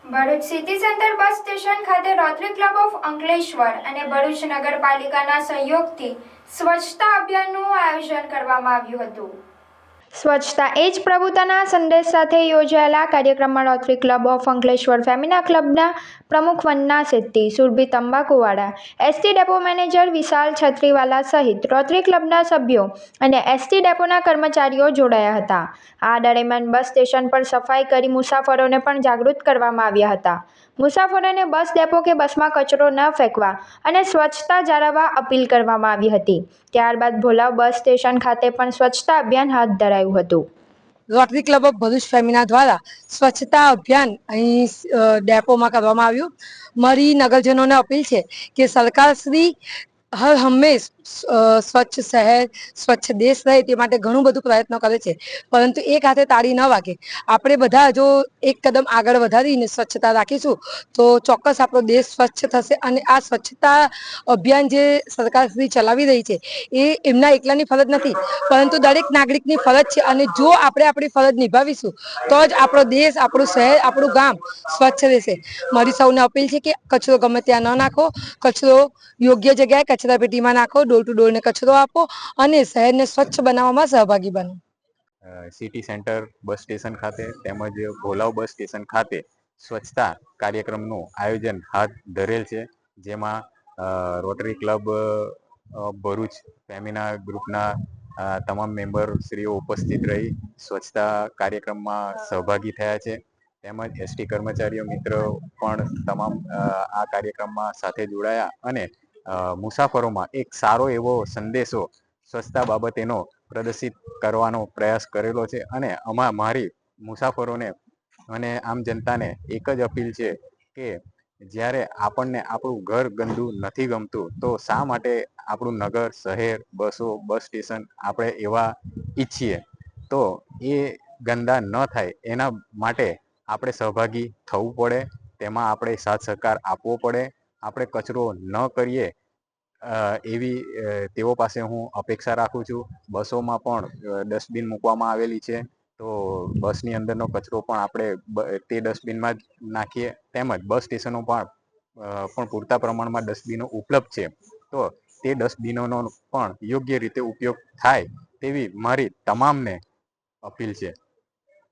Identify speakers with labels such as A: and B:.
A: Bharuch city centre bus station ખાતે rotary club of Ankleshwar અને ભરૂચ નગરપાલિકાના સહયોગથી સ્વચ્છતા અભિયાનનું આયોજન કરવામાં આવ્યું હતું। સ્વચ્છતા એ જ પ્રભુતાના સંદેશ સાથે યોજાયેલા કાર્યક્રમમાં Rotary club of Ankleshwar Femina ક્લબના પ્રમુખ Vandana Shetty, Surbhi Tambakuwala, ST depot manager Vishal Chhatriwala સહિત રોટરી ક્લબના સભ્યો અને એસટી ડેપોના કર્મચારીઓ જોડાયા હતા। આ દરમિયાન બસ સ્ટેશન પર સફાઈ કરી મુસાફરોને પણ જાગૃત કરવામાં આવ્યા હતા। મુસાફરોને બસ ડેપો કે બસમાં કચરો ન ફેંકવા અને સ્વચ્છતા જાળવવા અપીલ કરવામાં આવી હતી। ત્યારબાદ ભોલાવ બસ સ્ટેશન ખાતે પણ સ્વચ્છતા અભિયાન હાથ ધરાયું હતું।
B: Rotary club of Bharuch Femina દ્વારા સ્વચ્છતા અભિયાન અહીં ડેપોમાં કરવામાં આવ્યું। મારી નગરજનોને અપીલ છે કે સરકાર શ્રી હર હંમેશ સ્વચ્છ શહેર સ્વચ્છ દેશ રહે તે માટે ઘણું બધું પ્રયત્ન કરે છે, પરંતુ એક હાથે તાળી ન વાગે। આપણે બધા જો એક કદમ આગળ વધારીને સ્વચ્છતા રાખીશું તો ચોક્કસ આપણો દેશ સ્વચ્છ થશે। અને આ સ્વચ્છતા અભિયાન જે સરકાર શ્રી ચલાવી રહી છે એ એમના એકલાની ફરજ નથી, પરંતુ દરેક નાગરિકની ફરજ છે। અને જો આપણે આપણી ફરજ નિભાવીશું તો જ આપણો દેશ, આપણું શહેર, આપણું ગામ સ્વચ્છ રહેશે। મારી સૌને અપીલ છે કે કચરો ગમે ત્યાં ન નાખો, કચરો યોગ્ય જગ્યાએ કચરા પેટીમાં નાખો, ડોર ટુ ડોરને કચરો આપો અને શહેરને સ્વચ્છ બનાવવામાં સહભાગી બનો।
C: સિટી સેન્ટર બસ સ્ટેશન ખાતે તેમજ ભોલાવ બસ સ્ટેશન ખાતે સ્વચ્છતા કાર્યક્રમનું આયોજન હાથ ધરેલ છે, જેમાં રોટરી ક્લબ ભરૂચ ફેમિના ગ્રુપના તમામ મેમ્બરશ્રીઓ ઉપસ્થિત રહી સ્વચ્છતા કાર્યક્રમમાં સહભાગી થયા છે, તેમજ એસટી કર્મચારીઓ મિત્રો પણ તમામ આ કાર્યક્રમમાં સાથે જોડાયા અને મુસાફરોમાં એક સારો એવો સંદેશો સ્વચ્છતા બાબતેનો પ્રદર્શિત કરવાનો પ્રયાસ કરેલો છે। અને મારી મુસાફરોને અને આમ જનતાને એક જ અપીલ છે કે જ્યારે આપણને આપણું ઘર ગંદુ નથી ગમતું તો શા માટે આપણું નગર, શહેર, બસો, બસ સ્ટેશન આપણે એવા ઈચ્છીએ? તો એ ગંદા ન થાય એના માટે આપણે સહભાગી થવું પડે, તેમાં આપણે સાથ સહકાર આપવો પડે। આપણે કચરો ન કરીએ એવી તેઓ પાસે હું અપેક્ષા રાખું છું। બસોમાં પણ ડસ્ટબિન મૂકવામાં આવેલી છે, તો બસની અંદરનો કચરો પણ આપણે તે ડસ્ટબિનમાં જ નાખીએ, તેમજ બસ સ્ટેશનો પણ પૂરતા પ્રમાણમાં ડસ્ટબિનો ઉપલબ્ધ છે, તો તે ડસ્ટબિનોનો પણ યોગ્ય રીતે ઉપયોગ થાય તેવી મારી તમામને અપીલ છે।